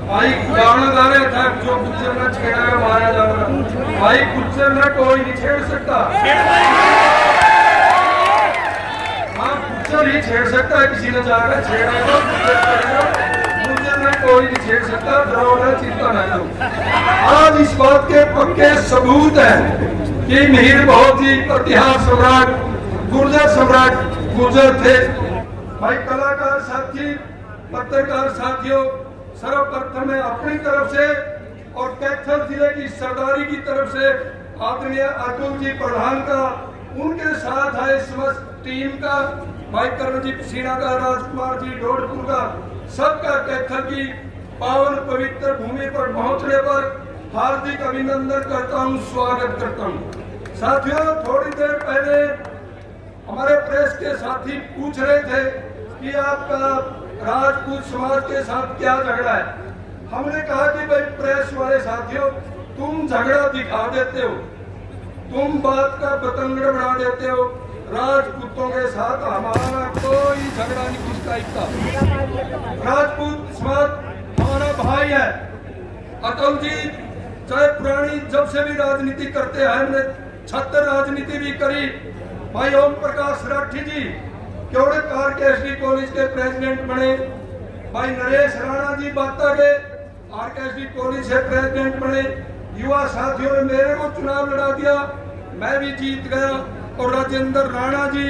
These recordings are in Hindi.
भाई गाना गा रहे थे जो गुज्जर ने छेड़ा है मारा जाएगा। भाई गुज्जर ने कोई नहीं छेड़ सकता। हाँ गुज्जर ही छेड़ सकता है, किसी ने जाकर छेड़ेगा गुज्जर ने कोई नहीं छेड़ सकता। डरो चिंता न करो। आज इस बात के पक्के सबूत है कि मीर बहुत ही इतिहास सम्राट गुर्जर सम्राट गुर्जर थे। भाई कलाकार साथी पत्रकार साथियों, सर्वप्रथम मैं अपनी तरफ से और कैथल जिले की सरदारी की तरफ से आदरणीय अतुल जी प्रधान का, उनके साथ आए समस्त टीम का, भाई करणजीत सिन्हा का, राजकुमार जी ढोड़पुर का, सबका कैथल की पावन पवित्र भूमि पर पहुंचने पर हार्दिक अभिनंदन करता हूं, स्वागत करता हूं। साथियों, थोड़ी देर पहले हमारे प्रेस के साथी पूछ रहे थे कि आपका राजपूत समाज के साथ क्या झगड़ा है। हमने कहा कि भाई प्रेस वाले साथियों, तुम झगड़ा दिखा देते हो, तुम बात का बतंगड़ बना देते हो। राजपूतों के साथ हमारा कोई झगड़ा नहीं किस टाइप का। राजपूत समाज हमारा भाई है। अतुल जी चाहे पुरानी जब से भी राजनीति करते हैं, हमने 76 राजनीति भी करी। भाई ओम प्रकाश राठी जी क्योड़े आरकेएसडी कॉलेज के प्रेसिडेंट बने। भाई नरेश राणा जी बाता के आरकेएसडी कॉलेज से प्रेसिडेंट बने। युवा साथियों ने मेरे को चुनाव लड़ा दिया, मैं भी जीत गया। और राजेंद्र राणा जी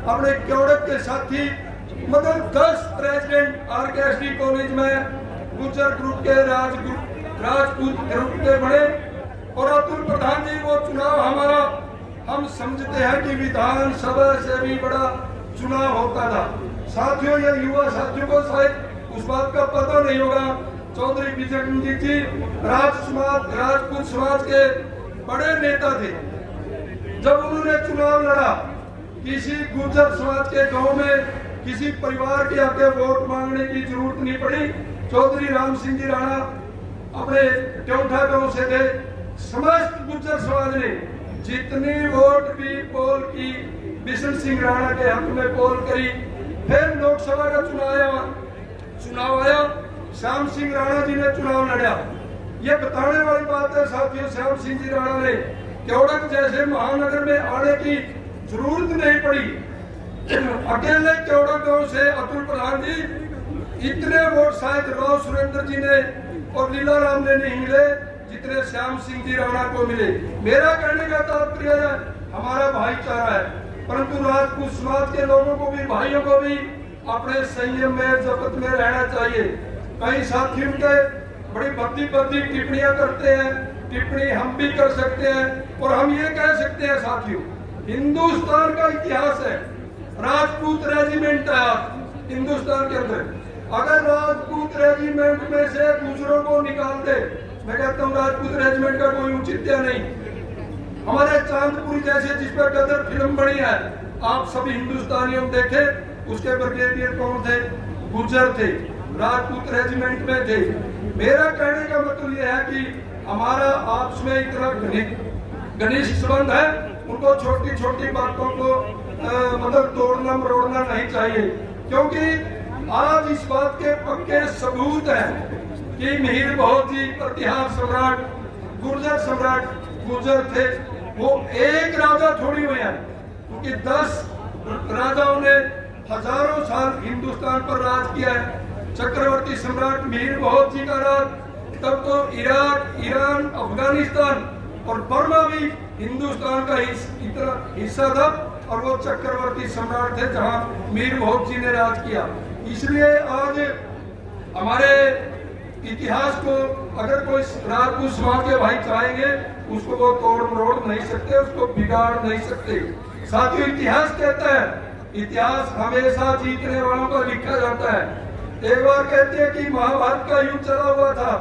अपने क्योड़क के साथी, मतलब 10 प्रेसिडेंट आरकेएसडी कॉलेज में गुर्जर ग्रुप के राजपूत ग्रुप के बने। और अतुल प्रधान जी वो चुनाव हमारा, हम समझते हैं कि विधानसभा से भी बड़ा चुनाव होता था। साथियों, ये युवा साथियों को शायद उस बात का पता नहीं होगा, चौधरी विजय जी राजपूत समाज के बड़े नेता थे। जब उन्होंने चुनाव लड़ा, किसी गुर्जर समाज के गांव में किसी परिवार के आगे वोट मांगने की जरूरत नहीं पड़ी। चौधरी राम सिंह जी राणा अपने ट्योठा गांव से थे। समस्त गुर्जर समाज ने जितनी वोट भी पोल की बिशन सिंह राणा के हक में पोल करी। फिर लोकसभा का चुनाव आया, श्याम सिंह राणा जी ने चुनाव लड़ा। ये बताने वाली बात है साथियों, श्याम सिंह जी राणा ने क्योड़क जैसे महानगर में आने की जरूरत नहीं पड़ी। अकेले क्योड़क गांव से अतुल प्रधान जी इतने वोट शायद राव सुरेंद्र जी ने और लीला राम ने नहीं मिले जितने श्याम सिंह जी राणा को मिले। मेरा कहने का तात्पर्य है, हमारा भाईचारा है, परंतु राजपूत समाज के लोगों को भी, भाइयों को भी अपने संयम में जब्त में रहना चाहिए। कई साथी उनके बड़ी भद्दी टिप्पणियां करते हैं, टिप्पणी हम भी कर सकते हैं। और हम ये कह सकते हैं साथियों, हिंदुस्तान का इतिहास है, राजपूत रेजिमेंट है हिंदुस्तान के अंदर। अगर राजपूत रेजिमेंट में से गुर्जरों को निकाल दे, मैं कहता हूँ राजपूत रेजिमेंट का कोई औचित्य नहीं। हमारे चांदपुरी जैसे जिस पर गदर फिल्म बनी है, आप सभी हिंदुस्तानियों देखे, उसके ब्रिगेडियर कौन थे? गुर्जर थे, राजपूत रेजिमेंट में थे। मेरा कहने का मतलब यह है कि हमारा आपस में इतना घनिष्ठ संबंध है, उनको छोटी छोटी बातों को मतलब तोड़ना मरोड़ना नहीं चाहिए। क्योंकि आज इस बात के पक्के सबूत हैं कि मीर बहुत ही इतिहास सम्राट गुर्जर थे। वो एक राजा थोड़ी हुए हैं, क्योंकि 10 राजाओं ने हजारों साल हिंदुस्तान पर राज किया है। चक्रवर्ती सम्राट मीर बहुत जी का राज, तब तो इराक, ईरान, अफगानिस्तान और बर्मा भी हिंदुस्तान का हिस्सा था। और वो चक्रवर्ती सम्राट थे जहां मीर बहुत जी ने राज किया। इसलिए आज हमारे इतिहास को अगर कोई राजपूत समाज के भाई चाहेंगे, उसको वो तोड़ मरोड़ नहीं सकते, उसको बिगाड़ नहीं सकते। साथियों, इतिहास कहता है, इतिहास हमेशा जीतने वालों का लिखा जाता है। एक बार कहते हैं कि महाभारत का युद्ध चला हुआ था,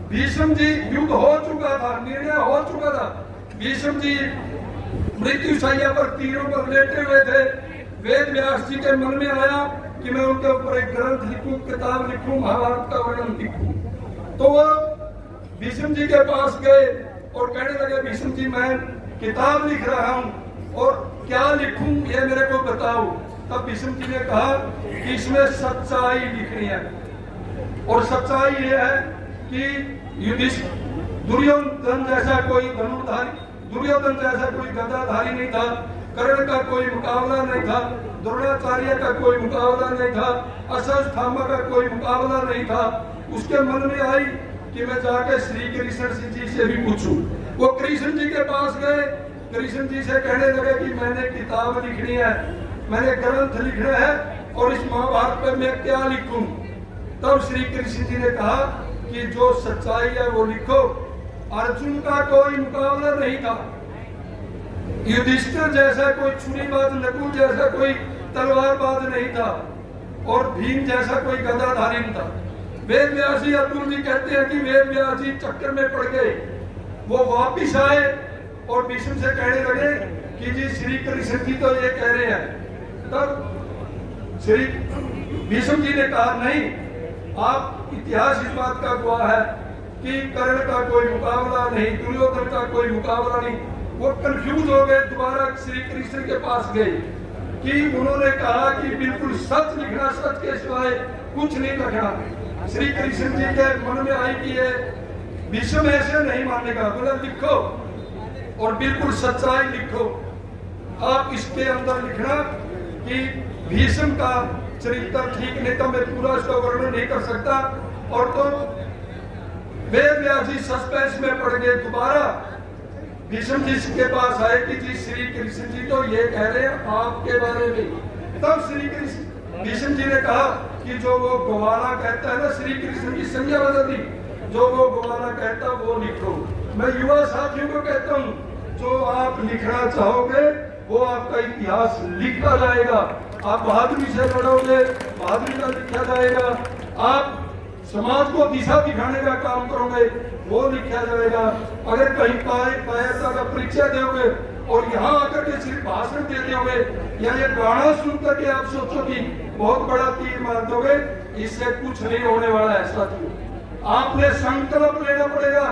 भीष्म जी, युद्ध हो चुका था, निर्णय हो चुका था। भीष्म जी मृत्यु शैया पर तीरों पर लेटे हुए थे। वेद व्यास जी के मन में आया कि मैं उनके ऊपर एक ग्रंथ लिखूं, किताब लिखूं, महाभारत का वर्णन लिखूं। तो वो भीष्म जी के पास गए और कहने लगे, भीष्म जी मैं किताब लिख रहा हूं और क्या लिखूं ये मेरे को बताओ। तब भीष्म जी ने कहा कि इसमें सच्चाई लिखनी है। और सच्चाई ये है कि दुर्योधन जैसा कोई गदाधारी नहीं था, कर्ण का कोई मुकाबला नहीं था, द्रोणाचार्य का कोई मुकाबला नहीं था, अश्वत्थामा का कोई मुकाबला नहीं था। उसके मन में आई कि मैं जाकर श्री कृष्ण जी से भी पूछूं। वो कृष्ण जी के पास गए, कृष्ण जी से कहने लगे कि मैंने किताब लिखनी है, मैंने ग्रंथ लिखना है और इस महाभारत में मैं क्या लिखूं। तब श्री कृष्ण जी ने कहा कि जो सच्चाई है वो लिखो। अर्जुन का कोई मुकाबला नहीं था, युधिष्ठिर जैसा कोई छुरीबाज, नकुल जैसा कोई तलवारबाज नहीं था और भीम जैसा कोई गदाधारी नहीं था। वेद व्यास जी, अतुल जी कहते हैं कि वेद व्यास जी चक्कर में पड़ गए। वो वापिस आए और भीष्म से कहने लगे कि जी श्री कृष्ण जी तो ये कह रहे हैं। तब श्री भीष्म जी ने कहा नहीं, आप इतिहास इस बात का गवाह है कि कर्ण का कोई मुकाबला नहीं, दुर्योधन का कोई मुकाबला नहीं। वो कंफ्यूज हो गए, दोबारा श्री कृष्ण के पास गए कि उन्होंने कहा कि बिल्कुल सच लिखना, सच के सिवाय कुछ नहीं लिखना। श्री कृष्ण जी के मन में आई कि ये भीष्म ऐसे नहीं मानेगा, बोला लिखो और बिल्कुल सच्चाई लिखो। आप इसके अंदर लिखना कि भीष्म का चरित्र ठीक नहीं था, मैं पूरा इसका वर्णन नहीं कर सकता। और तो वेद व्यास जी सस्पेंस में पड़ गए, दोबारा भीष्म जी के पास आए कि जी श्री कृष्ण जी तो ये कह रहे हैं आपके बारे में। तब श्री कृष्ण भीष्म जी ने कहा कि जो वो गवाला कहता है ना, श्री कृष्ण की संज्ञा बदल दी, जो वो गवाला कहता वो लिखो। मैं युवा साथियों को कहता हूँ, जो आप लिखना चाहोगे वो आपका इतिहास लिखा जाएगा। आप बहादुरी से लड़ोगे, बहादुरी का लिखा जाएगा। आप समाज को दिशा दिखाने का काम करोगे, वो लिखा जाएगा। अगर कहीं कायरता का परिचय दोगे और यहाँ आकर के सिर्फ भाषण दे दोगे या ये गाना सुन करके आप सोचो कि बहुत बड़ा तीर मार दोगे, इससे कुछ नहीं होने वाला है साथियों। आपने संकल्प लेना पड़ेगा,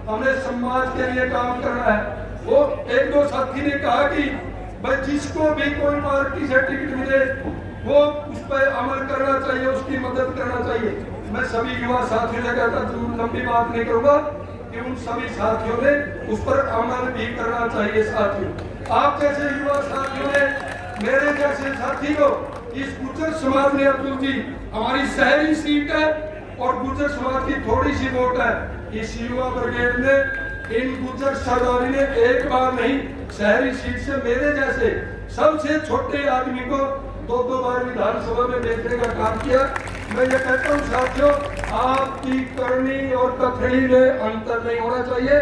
हमें समाज के लिए काम करना है। वो एक दो साथी ने कहा कि भाई जिसको भी कोई पार्टी से टिकट मिले वो उस पर अमल करना चाहिए, उसकी मदद करना चाहिए। मैं सभी युवा साथियों से कहता हूँ, लंबी बात नहीं करूंगा, कि उन सभी साथियों ने उस पर अमल भी करना चाहिए। साथियों, आप जैसे युवा साथियों ने, मेरे जैसे साथी को इस गुर्जर समाज ने, अतुल जी हमारी शहरी सीट है और गुर्जर समाज की थोड़ी सी वोट है, इस युवा ब्रिगेड ने, इन गुर्जर सरदारी ने एक बार नहीं, शहरी सीट से मेरे जैसे सबसे छोटे आदमी को 2-2 बार विधानसभा में भेजने का काम किया। मैं ये कहता हूँ साथियों, आपकी करनी और कथनी में अंतर नहीं होना चाहिए।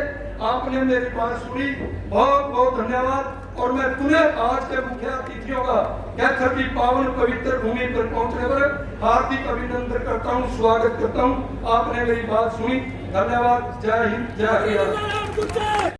आपने मेरी बात सुनी, बहुत बहुत धन्यवाद। और मैं पुनः आज के मुख्य अतिथियों का कैथर की पावन पवित्र भूमि पर पहुंचने पर हार्दिक अभिनंदन करता हूं, स्वागत करता हूं। आपने मेरी बात सुनी, धन्यवाद। जय हिंद, जय हरियाणा।